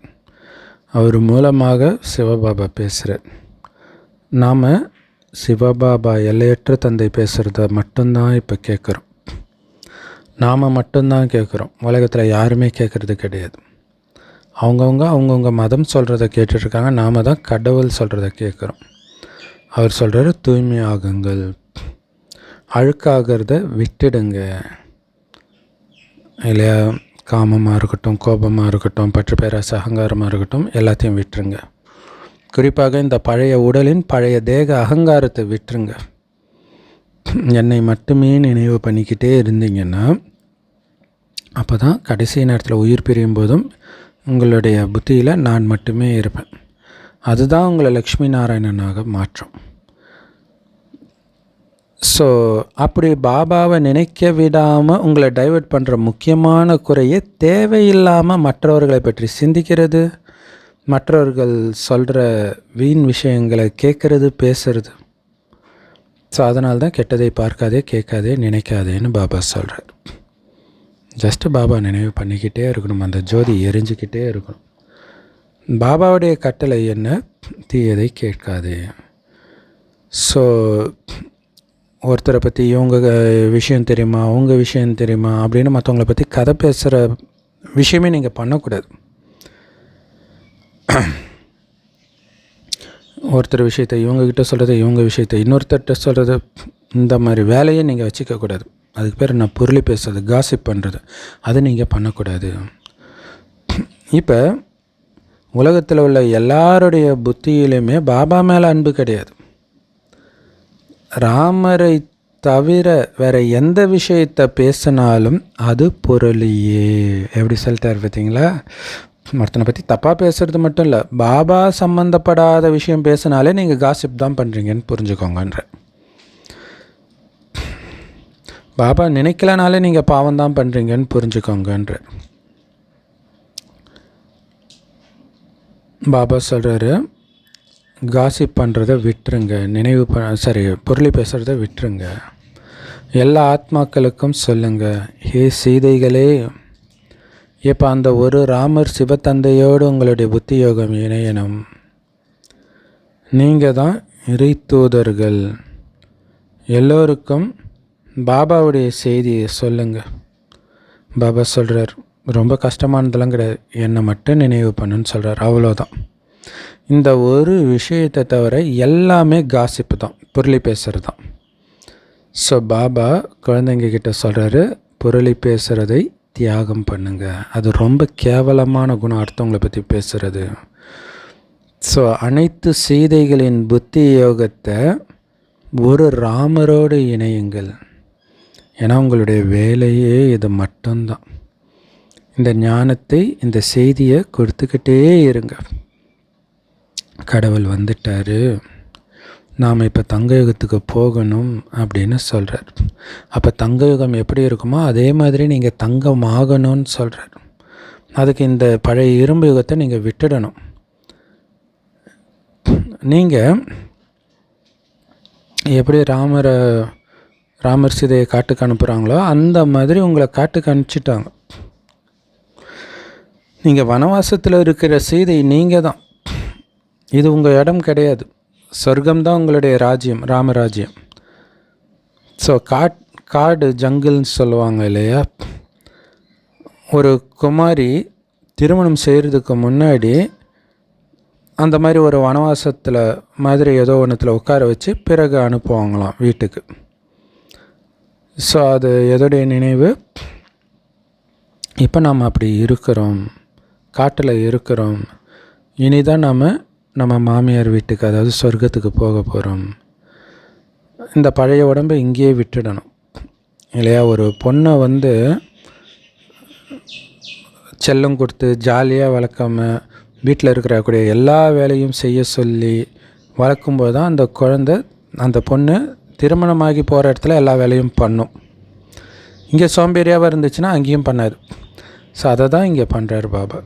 அவர் மூலமாக சிவபாபா பேசுகிறார். நாம் சிவபாபா எல்லையற்ற தந்தை பேசுகிறத மட்டும்தான் இப்போ கேட்குறோம். நாம் மட்டும்தான் கேட்குறோம். உலகத்தில் யாருமே கேட்குறது கிடையாது. அவங்கவுங்க மதம் சொல்கிறத கேட்டுட்ருக்காங்க. நாம் தான் கடவுள் சொல்கிறத கேட்குறோம். அவர் சொல்கிறாரு, தூய்மையாகுங்கள், அழுக்காகிறத விட்டுடுங்க. இல்லையா? காமமாக இருக்கட்டும், கோபமாக இருக்கட்டும், பற்று பேராசை, அகங்காரமாக இருக்கட்டும், எல்லாத்தையும் விட்டுருங்க. குறிப்பாக இந்த பழைய உடலின் பழைய தேக அகங்காரத்தை விட்டுருங்க. என்னை மட்டுமே நினைவு பண்ணிக்கிட்டே இருந்தீங்கன்னா அப்போ தான் கடைசி நேரத்தில் உயிர் பிரியும் போதும் உங்களுடைய புத்தியில் நான் மட்டுமே இருப்பேன். அதுதான் உங்களை லக்ஷ்மி நாராயணனாக மாற்றும். ஸோ அப்படி பாபாவை நினைக்க விடாமல் உங்களை டைவர்ட் பண்ணுற முக்கியமான குறையே தேவையில்லாமல் மற்றவர்களை பற்றி சிந்திக்கிறது, மற்றவர்கள் சொல்கிற வீண் விஷயங்களை கேட்குறது, பேசுறது. ஸோ அதனால தான் கெட்டதை பார்க்காதே, கேட்காதே, நினைக்காதேன்னு பாபா சொல்கிறார். ஜஸ்ட்டு பாபா நினைவு பண்ணிக்கிட்டே இருக்கணும். அந்த ஜோதி எரிஞ்சிக்கிட்டே இருக்கணும். பாபாவுடைய கட்டளை என்ன? தீயதை கேட்காதே. ஸோ ஒருத்தரை பற்றி இவங்க விஷயம் தெரியுமா, உங்கள் விஷயம் தெரியுமா அப்படின்னு மற்றவங்களை பற்றி கதை பேசுகிற விஷயமே நீங்கள் பண்ணக்கூடாது. ஒருத்தர் விஷயத்தை இவங்கக்கிட்ட சொல்கிறது, இவங்க விஷயத்தை இன்னொருத்தர்கிட்ட சொல்கிறது, இந்த மாதிரி வேலையை நீங்கள் வச்சுக்கக்கூடாது. அதுக்கு பேர் நான் பொருளி பேசுறது, காசிப் பண்ணுறது, அதை நீங்கள் பண்ணக்கூடாது. இப்போ உலகத்தில் உள்ள எல்லாருடைய புத்தியிலுமே பாபா மேலே அன்பு கிடையாது. ராமரை தவிர வேறு எந்த விஷயத்தை பேசினாலும் அது பொருளியே. எப்படி சொல்லிட்டார் பார்த்தீங்களா? மற்றனை பற்றி தப்பாக பேசுகிறது மட்டும் இல்லை, பாபா சம்மந்தப்படாத விஷயம் பேசினாலே நீங்கள் காசிப் தான் பண்ணுறீங்கன்னு புரிஞ்சுக்கோங்கன்ற. பாபா நினைக்கலனாலே நீங்கள் பாவம் தான் பண்ணுறீங்கன்னு புரிஞ்சுக்கோங்கன்ற. பாபா சொல்கிறாரு, காசிப் பண்ணுறத விட்டுருங்க, பொருளை பேசுகிறத விட்டுருங்க. எல்லா ஆத்மாக்களுக்கும் சொல்லுங்கள், ஹே சீதைகளே, இப்போ அந்த ஒரு ராமர் சிவத்தந்தையோடு உங்களுடைய புத்தி யோகம் இணையணும். நீங்கள் தான் இறை தூதர்கள். எல்லோருக்கும் பாபாவுடைய செய்தியை சொல்லுங்கள். பாபா சொல்கிறார், ரொம்ப கஷ்டமானதெல்லாம் கிடையாது, என்னை மட்டும் நினைவு பண்ணுன்னு சொல்கிறார். அவ்வளோதான். இந்த ஒரு விஷயத்தை தவிர எல்லாமே காசிப்பு தான், பொருளை பேசுகிறது தான். ஸோ பாபா குழந்தைங்க கிட்ட சொல்கிறாரு, பொருளை பேசுகிறதை தியாகம் பண்ணுங்க. அது ரொம்ப கேவலமான குணம், அடுத்தவங்களை பற்றி பேசுகிறது. ஸோ அனைத்து சீதைகளின் புத்தி யோகத்தை ஒரு ராமரோடு இணையுங்கள். ஏன்னா உங்களுடைய வேலையே இது மட்டும்தான். இந்த ஞானத்தை, இந்த செய்தியை கொடுத்துக்கிட்டே இருங்க. கடவுள் வந்துட்டார், நாம் இப்போ தங்கயுகத்துக்கு போகணும் அப்படின்னு சொல்கிறார். அப்போ தங்கயுகம் எப்படி இருக்குமோ அதே மாதிரி நீங்கள் தங்கம் ஆகணும்னு சொல்கிறார். அதுக்கு இந்த பழைய இரும்பு யுகத்தை நீங்கள் விட்டுடணும். நீங்கள் எப்படி ராமர் சீதையை காட்டுக்கு அனுப்புகிறாங்களோ அந்த மாதிரி உங்களை காட்டுக்கு அனுப்பிச்சிட்டாங்க. நீங்கள் வனவாசத்தில் இருக்கிற சீதை நீங்கள் தான். இது உங்கள் இடம் கிடையாது. சொர்க்கம்தான் உங்களுடைய ராஜ்யம், ராமராஜ்யம். ஸோ காடு ஜங்கிள்னு சொல்லுவாங்க இல்லையா? ஒரு குமாரி திருமணம் செய்கிறதுக்கு முன்னாடி அந்த மாதிரி ஒரு வனவாசத்தில் மாதிரி ஏதோ ஒன்றுத்தில் உட்கார வச்சு பிறகு அனுப்புவாங்களாம் வீட்டுக்கு. ஸோ அது எதோடைய நினைவு? இப்போ நாம் அப்படி இருக்கிறோம், காட்டில் இருக்கிறோம். இனிதான் நம்ம மாமியார் வீட்டுக்கு, அதாவது சொர்க்கத்துக்கு போக போகிறோம். இந்த பழைய உடம்பை இங்கேயே விட்டுடணும் இல்லையா? ஒரு பொண்ணை செல்லம் கொடுத்து ஜாலியாக வளர்க்காமல் வீட்டில் இருக்கக்கூடிய எல்லா வேலையும் செய்ய சொல்லி வளர்க்கும்போது தான் அந்த குழந்தை, அந்த பொண்ணு திருமணமாகி போகிற இடத்துல எல்லா வேலையும் பண்ணும். இங்கே சோம்பேறியாக இருந்துச்சுன்னா அங்கேயும் பண்ணாது. ஸோ அதை தான் இங்கே பண்ணுறார் பாபா.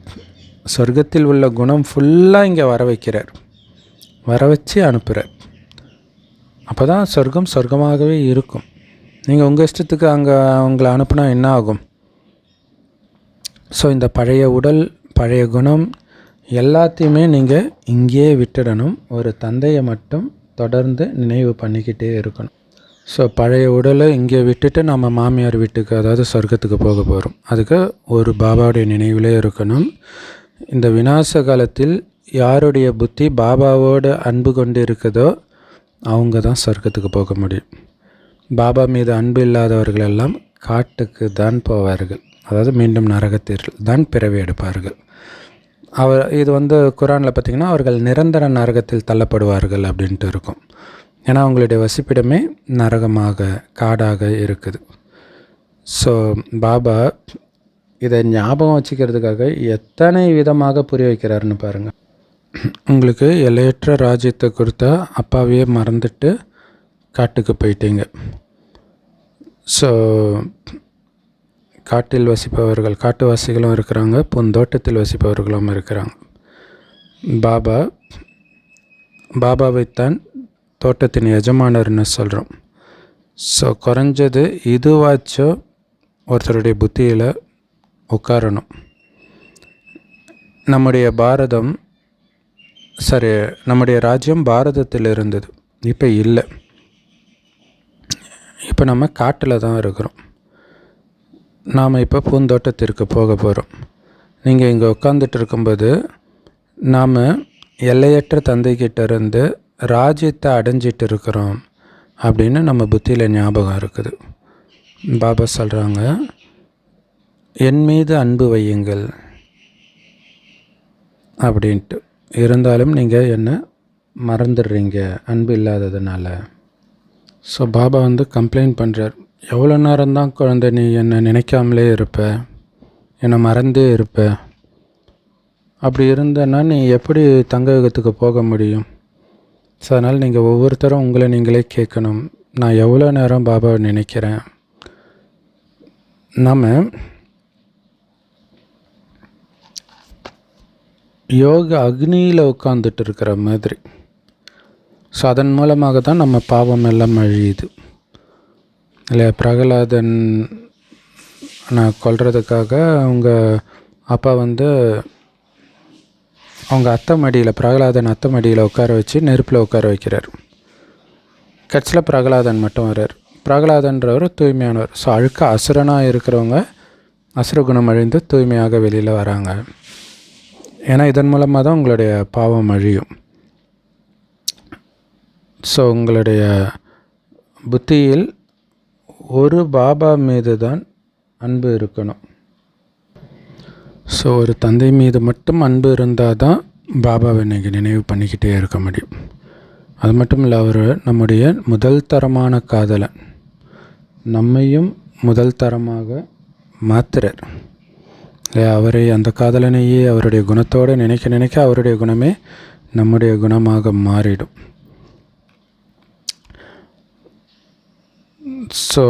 சொர்க்கத்தில் உள்ள குணம் ஃபுல்லாக இங்கே வர வைக்கிறார், வர வச்சு அனுப்புகிறார். அப்போ தான் சொர்க்கமாகவே இருக்கும். நீங்கள் உங்கள் இஷ்டத்துக்கு அங்கே உங்களை அனுப்புனா என்ன ஆகும்? ஸோ இந்த பழைய உடல், பழைய குணம் எல்லாத்தையுமே நீங்கள் இங்கேயே விட்டுடணும். ஒரு தந்தையை மட்டும் தொடர்ந்து நினைவு பண்ணிக்கிட்டே இருக்கணும். ஸோ பழைய உடலை இங்கே விட்டுட்டு நம்ம மாமியார் வீட்டுக்கு, அதாவது சொர்க்கத்துக்கு போக போகிறோம். அதுக்கு ஒரு பாபாவுடைய நினைவிலே இருக்கணும். இந்த விநாச காலத்தில் யாருடைய புத்தி பாபாவோடு அன்பு கொண்டு இருக்குதோ அவங்க தான் சொர்க்கத்துக்கு போக முடியும். பாபா மீது அன்பு இல்லாதவர்கள் எல்லாம் காட்டுக்கு தான் போவார்கள், அதாவது மீண்டும் நரகத்தில் தான் பிறவி எடுப்பார்கள். இது குரானில் பார்த்திங்கன்னா அவர்கள் நிரந்தர நரகத்தில் தள்ளப்படுவார்கள் அப்படின்ட்டு இருக்கும். ஏன்னா அவங்களுடைய வசிப்பிடமே நரகமாக, காடாக இருக்குது. ஸோ பாபா இதை ஞாபகம் வச்சுக்கிறதுக்காக எத்தனை விதமாக புரிய வைக்கிறாருன்னு பாருங்கள். உங்களுக்கு எல்லையற்ற ராஜ்யத்தை கொடுத்தா அப்பாவையே மறந்துட்டு காட்டுக்கு போயிட்டீங்க. ஸோ காட்டில் வசிப்பவர்கள், காட்டுவாசிகளும் இருக்கிறாங்க, பூந்தோட்டத்தில் வசிப்பவர்களும் இருக்கிறாங்க. பாபாவைத்தான் தோட்டத்தின் எஜமானர்னு சொல்கிறோம். ஸோ குறைஞ்சது இதுவாச்சும் ஒருத்தருடைய புத்தியில் உட்காரணும். நம்முடைய ராஜ்யம் பாரதத்தில் இருந்தது, இப்போ இல்லை. இப்போ நம்ம காட்டில் தான் இருக்கிறோம். நாம் இப்போ பூந்தோட்டத்திற்கு போக போகிறோம். நீங்கள் இங்கே உட்காந்துட்டு இருக்கும்போது நாம் எல்லையற்ற தந்தைக்கிட்ட இருந்து ராஜ்யத்தை அடைஞ்சிட்டு இருக்கிறோம் அப்படின்னு நம்ம புத்தியில் ஞாபகம் இருக்குது. பாபா சொல்கிறாங்க, என் மீது அன்பு வையுங்கள் அப்படின்ட்டு. இருந்தாலும் நீங்கள் என்ன மறந்துடுறீங்க அன்பு இல்லாததுனால. ஸோ பாபா கம்ப்ளைண்ட் பண்ணுறார், எவ்வளோ நேரம்தான் குழந்தை நீ என்னை நினைக்காமலே இருப்ப, என்னை மறந்தே இருப்ப. அப்படி இருந்தேன்னா நீ எப்படி தங்கத்துக்கு போக முடியும்? ஸோ அதனால் நீங்கள் ஒவ்வொருத்தரும் உங்களை நீங்களே கேட்கணும், நான் எவ்வளோ நேரம் பாபாவை நினைக்கிறேன். நம்ம யோக அக்னியில் உட்காந்துட்டு இருக்கிற மாதிரி. ஸோ அதன் மூலமாக தான் நம்ம பாவம் எல்லாம் அழியுது இல்லையா? பிரகலாதன் நான் கொல்றதுக்காக அவங்க அப்பா அவங்க அத்தை மடியில், பிரகலாதன் அத்தை மடியில் உட்கார வச்சு நெருப்பில் உட்கார வைக்கிறார். கட்சியில் பிரகலாதன் மட்டும் வர்றார். பிரகலாதன்றவர் தூய்மையானவர். ஸோ அழுக்க அசுரனாக இருக்கிறவங்க அசுரகுணம் அழிந்து தூய்மையாக வெளியில் வராங்க. ஏன்னா இதன் மூலமாக தான் உங்களுடைய பாவம் அழியும். ஸோ உங்களுடைய புத்தியில் ஒரு பாபா மீது தான் அன்பு இருக்கணும். ஸோ ஒரு தந்தை மீது மட்டும் அன்பு இருந்தால் தான் பாபாவை நீங்கள் நினைவு பண்ணிக்கிட்டே இருக்க முடியும். அது மட்டும் இல்லை, அவர் நம்முடைய முதல் தரமான காதலன், நம்மையும் முதல் தரமாக மாத்துறார். அவரை, அந்த காதலனையே அவருடைய குணத்தோடு நினைக்க நினைக்க அவருடைய குணமே நம்முடைய குணமாக மாறிடும். ஸோ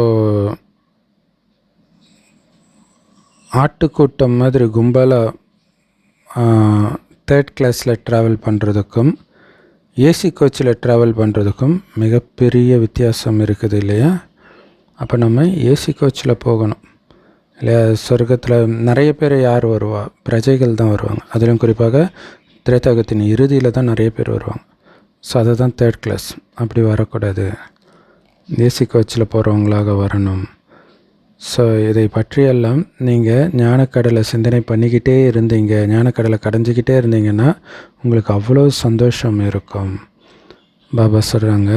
ஆட்டுக்கூட்டம் மாதிரி கும்பலாக தேர்ட் கிளாஸில் ட்ராவல் பண்ணுறதுக்கும் ஏசி கோச்சில் ட்ராவல் பண்ணுறதுக்கும் மிகப்பெரிய வித்தியாசம் இருக்குது இல்லையா? அப்போ நம்ம ஏசி கோச்சில் போகணும் இல்லையா? சொர்க்கத்தில் நிறைய பேர் யார் வருவா? பிரஜைகள் தான் வருவாங்க. அதிலும் குறிப்பாக திரேதாயுகத்தின் இறுதியில் தான் நிறைய பேர் வருவாங்க. ஸோ அதை தான் தேர்ட் கிளாஸ். அப்படி வரக்கூடாது, ஏசி கோச்சில் போகிறவங்களாக வரணும். ஸோ இதை பற்றியெல்லாம் நீங்கள் ஞானக்கடலை சிந்தனை பண்ணிக்கிட்டே இருந்தீங்க, ஞானக்கடலை கடைஞ்சிக்கிட்டே இருந்தீங்கன்னா உங்களுக்கு அவ்வளோ சந்தோஷம் இருக்கும். பாபா சொல்கிறாங்க,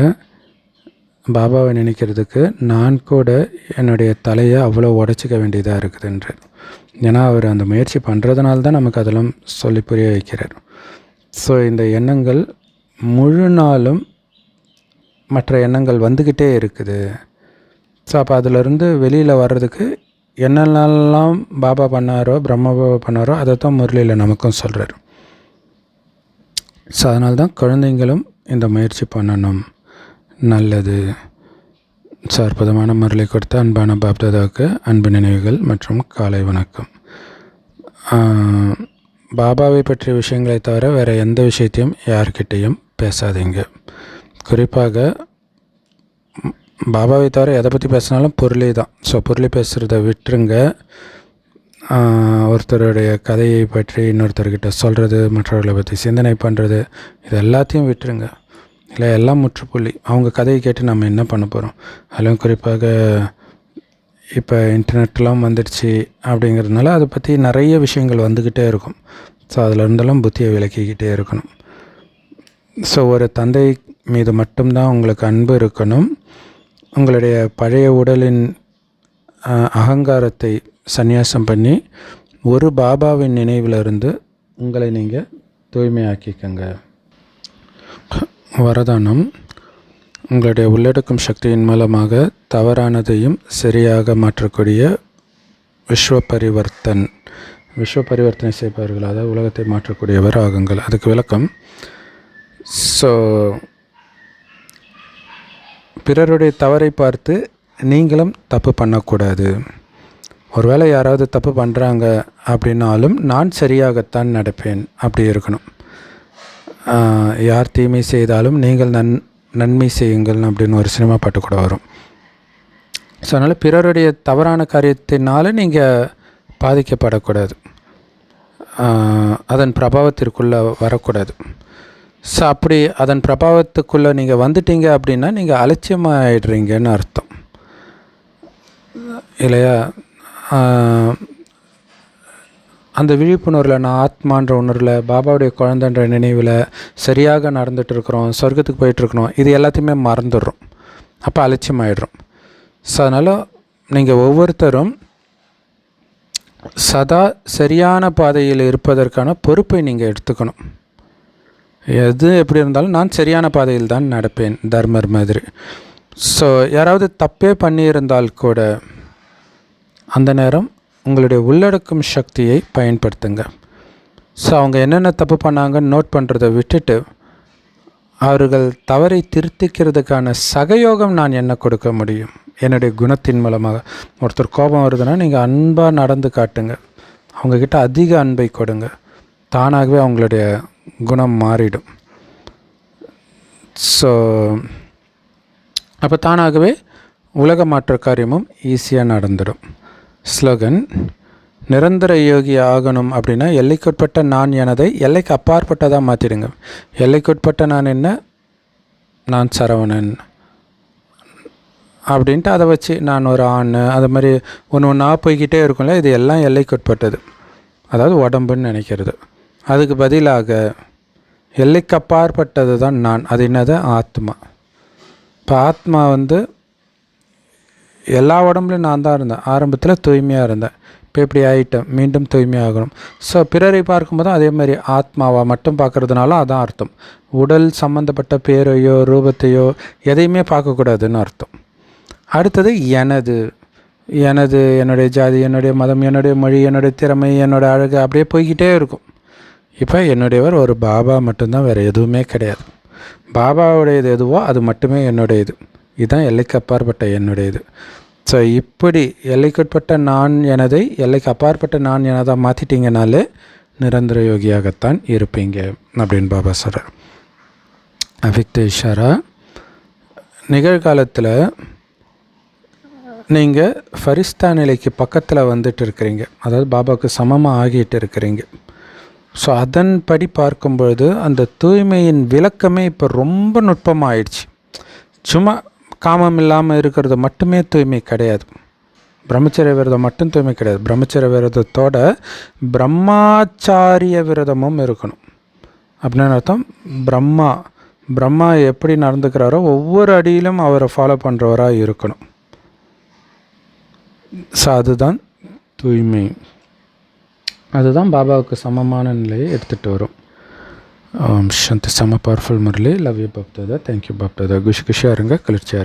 பாபாவை நினைக்கிறதுக்கு நான் கூட என்னுடைய தலையை அவ்வளோ உடச்சிக்க வேண்டியதாக இருக்குதுன்றார். ஏன்னா அவர் அந்த முயற்சி பண்ணுறதுனால தான் நமக்கு அதெல்லாம் சொல்லி புரிய வைக்கிறார். ஸோ இந்த எண்ணங்கள் முழு நாளும் மற்ற எண்ணங்கள் வந்துக்கிட்டே இருக்குது. ஸோ அப்போ அதிலிருந்து வெளியில் வர்றதுக்கு என்னென்னலாம் பாபா பண்ணாரோ, பிரம்ம பாபா பண்ணாரோ அதை தான் முரளியில் நமக்கும் சொல்கிறார். ஸோ அதனால தான் குழந்தைங்களும் இந்த முயற்சி பண்ணணும். நல்லது. ஸோ அற்புதமான முரளி கொடுத்த அன்பான பாப்தாதாவுக்கு அன்பு நினைவுகள் மற்றும் காலை வணக்கம். பாபாவை பற்றிய விஷயங்களை தவிர வேறு எந்த விஷயத்தையும் யார்கிட்டையும் பேசாதீங்க. குறிப்பாக பாபாவை தவிர எதை பற்றி பேசினாலும் பொருளே தான். ஸோ பொருளை பேசுகிறத விட்டுருங்க. ஒருத்தருடைய கதையை பற்றி இன்னொருத்தர்கிட்ட சொல்கிறது, மற்றவர்களை பற்றி சிந்தனை பண்ணுறது, இது எல்லாத்தையும் விட்டுருங்க. இல்லை எல்லாம் முற்றுப்புள்ளி. அவங்க கதையை கேட்டு நம்ம என்ன பண்ண போகிறோம்? அதிலும் குறிப்பாக இப்போ இன்டர்நெட்லாம் வந்துடுச்சு அப்படிங்கிறதுனால அதை பற்றி நிறைய விஷயங்கள் வந்துக்கிட்டே இருக்கும். ஸோ அதில் இருந்தெல்லாம் புத்தியை விலக்கிக்கிட்டே இருக்கணும். ஸோ ஒரு தந்தை மீது மட்டும்தான் உங்களுக்கு அன்பு இருக்கணும். உங்களுடைய பழைய உடலின் அகங்காரத்தை சந்நியாசம் பண்ணி ஒரு பாபாவின் நினைவிலிருந்து உங்களை நீங்கள் தூய்மையாக்கிக்கங்க. வரதானம்: உங்களுடைய உள்ளடக்கும் சக்தியின் மூலமாக தவறானதையும் சரியாக மாற்றக்கூடிய விஸ்வ பரிவர்த்தனை செய்பவர்கள், அதாவது உலகத்தை மாற்றக்கூடியவர் ஆகுங்கள். அதுக்கு விளக்கம்: ஸோ பிறருடைய தவறை பார்த்து நீங்களும் தப்பு பண்ணக்கூடாது. ஒருவேளை யாராவது தப்பு பண்ணுறாங்க அப்படின்னாலும் நான் சரியாகத்தான் நடப்பேன் அப்படி இருக்கணும். யார் தீமை செய்தாலும் நீங்கள் நன்மை செய்யுங்கள் அப்படின்னு ஒரு சினிமா பாட்டு கூட வரும். ஸோ அதனால் பிறருடைய தவறான காரியத்தினால நீங்கள் பாதிக்கப்படக்கூடாது, அதன் பிரபாவத்திற்குள்ளே வரக்கூடாது. ஸோ அப்படி அதன் பிரபாவத்துக்குள்ளே நீங்கள் வந்துட்டீங்க அப்படின்னா நீங்கள் அலட்சியமாக ஆகிடுறீங்கன்னு அர்த்தம் இல்லையா? அந்த விழிப்புணர்வில், நான் ஆத்மான்ற உணர்வில், பாபாவுடைய குழந்தைன்ற நினைவில் சரியாக நடந்துகிட்டு இருக்கிறோம், சொர்க்கத்துக்கு போயிட்டுருக்கணும், இது எல்லாத்தையுமே மறந்துடுறோம். அப்போ அலட்சியமாயிடுறோம். ஸோ அதனால் நீங்கள் ஒவ்வொருத்தரும் சதா சரியான பாதையில் இருப்பதற்கான பொறுப்பை நீங்கள் எடுத்துக்கணும். எது எப்படி இருந்தாலும் நான் சரியான பாதையில் தான் நடப்பேன், தர்மர் மாதிரி. ஸோ யாராவது தப்பே பண்ணியிருந்தால் கூட அந்த நேரம் உங்களுடைய உள்ளடக்கும் சக்தியை பயன்படுத்துங்க. ஸோ அவங்க என்னென்ன தப்பு பண்ணாங்கன்னு நோட் பண்ணுறதை விட்டுட்டு அவர்கள் தவறை திருத்திக்கிறதுக்கான சகயோகம் நான் என்ன கொடுக்க முடியும்? என்னுடைய குணத்தின் மூலமாக. ஒருத்தர் கோபம் வருதுன்னா நீங்கள் அன்பாக நடந்து காட்டுங்க, அவங்கக்கிட்ட அதிக அன்பை கொடுங்க, தானாகவே அவங்களுடைய குணம் மாறிடும். ஸோ அப்போ தானாகவே உலக மாற்ற காரியமும் ஈஸியாக நடந்துடும். ஸ்லோகன்: நிரந்தர யோகி ஆகணும் அப்படின்னா எல்லைக்குட்பட்ட நான் எனதை எல்லைக்கு அப்பாற்பட்டதாக மாற்றிடுங்க. எல்லைக்குட்பட்ட நான் என்ன? நான் சரவணன் அப்படின்ட்டு அதை வச்சு நான் ஒரு ஆண், அது மாதிரி ஒன்று ஒன்றா போய்கிட்டே இருக்கும்ல, இது எல்லாம் எல்லைக்குட்பட்டது, அதாவது உடம்புன்னு நினைக்கிறது. அதுக்கு பதிலாக எல்லைக்கு அப்பாற்பட்டது தான் நான். அது என்னது? ஆத்மா. இப்போ ஆத்மா எல்லா உடம்புலையும் நான் தான் இருந்தேன். ஆரம்பத்தில் தூய்மையாக இருந்தேன், இப்போ எப்படி ஆகிட்டேன், மீண்டும் தூய்மையாகணும். ஸோ பிறரை பார்க்கும்போது அதே மாதிரி ஆத்மாவாக மட்டும் பார்க்குறதுனால அதான் அர்த்தம். உடல் சம்மந்தப்பட்ட பேரையோ ரூபத்தையோ எதையுமே பார்க்கக்கூடாதுன்னு அர்த்தம். அடுத்தது என்னுடைய ஜாதி, என்னுடைய மதம், என்னுடைய மொழி, என்னுடைய திறமை, என்னோடய அழகு, அப்படியே போய்கிட்டே இருக்கும். இப்போ என்னுடையவர் ஒரு பாபா மட்டும்தான், வேறு எதுவுமே கிடையாது. பாபாவுடையது எதுவோ அது மட்டுமே என்னுடையது. இதுதான் எல்லைக்கு அப்பாற்பட்ட என்னுடையது. ஸோ இப்படி எல்லைக்குட்பட்ட நான் எனதை எல்லைக்கு அப்பாற்பட்ட நான் எனதாக மாற்றிட்டீங்கனாலே நிரந்தர யோகியாகத்தான் இருப்பீங்க அப்படின்னு பாபா சொல்கிறார். அவ்யக்த இஷாரா: நிகழ்காலத்தில் நீங்கள் ஃபரிஸ்தா நிலைக்கு பக்கத்தில் வந்துட்டு இருக்கிறீங்க, அதாவது பாபாவுக்கு சமமாக ஆகிட்டு இருக்கிறீங்க. ஸோ அதன்படி பார்க்கும்பொழுது அந்த தூய்மையின் விளக்கமே இப்போ ரொம்ப நுட்பமாக ஆயிடுச்சு. சும்மா காமம் இல்லாமல் இருக்கிறது மட்டுமே தூய்மை கிடையாது. பிரம்மச்சரிய விரதம் மட்டும் தூய்மை கிடையாது. பிரம்மச்சரிய விரதத்தோட பிரம்மாச்சாரிய விரதமும் இருக்கணும். அப்படின்னு அர்த்தம், பிரம்மா எப்படி நடந்துக்கிறாரோ ஒவ்வொரு அடியிலும் அவரை ஃபாலோ பண்ணுறவராக இருக்கணும். ஸோ அதுதான் தூய்மை. அதுதான் பாபாவுக்கு சமமான நிலையை எடுத்துகிட்டு வரும். சாந்தி. செம்ம powerful Murli. Love you Bapdada. Thank you Bapdada. குஷியாக இருங்க, குளிர்ச்சியாக இருங்க.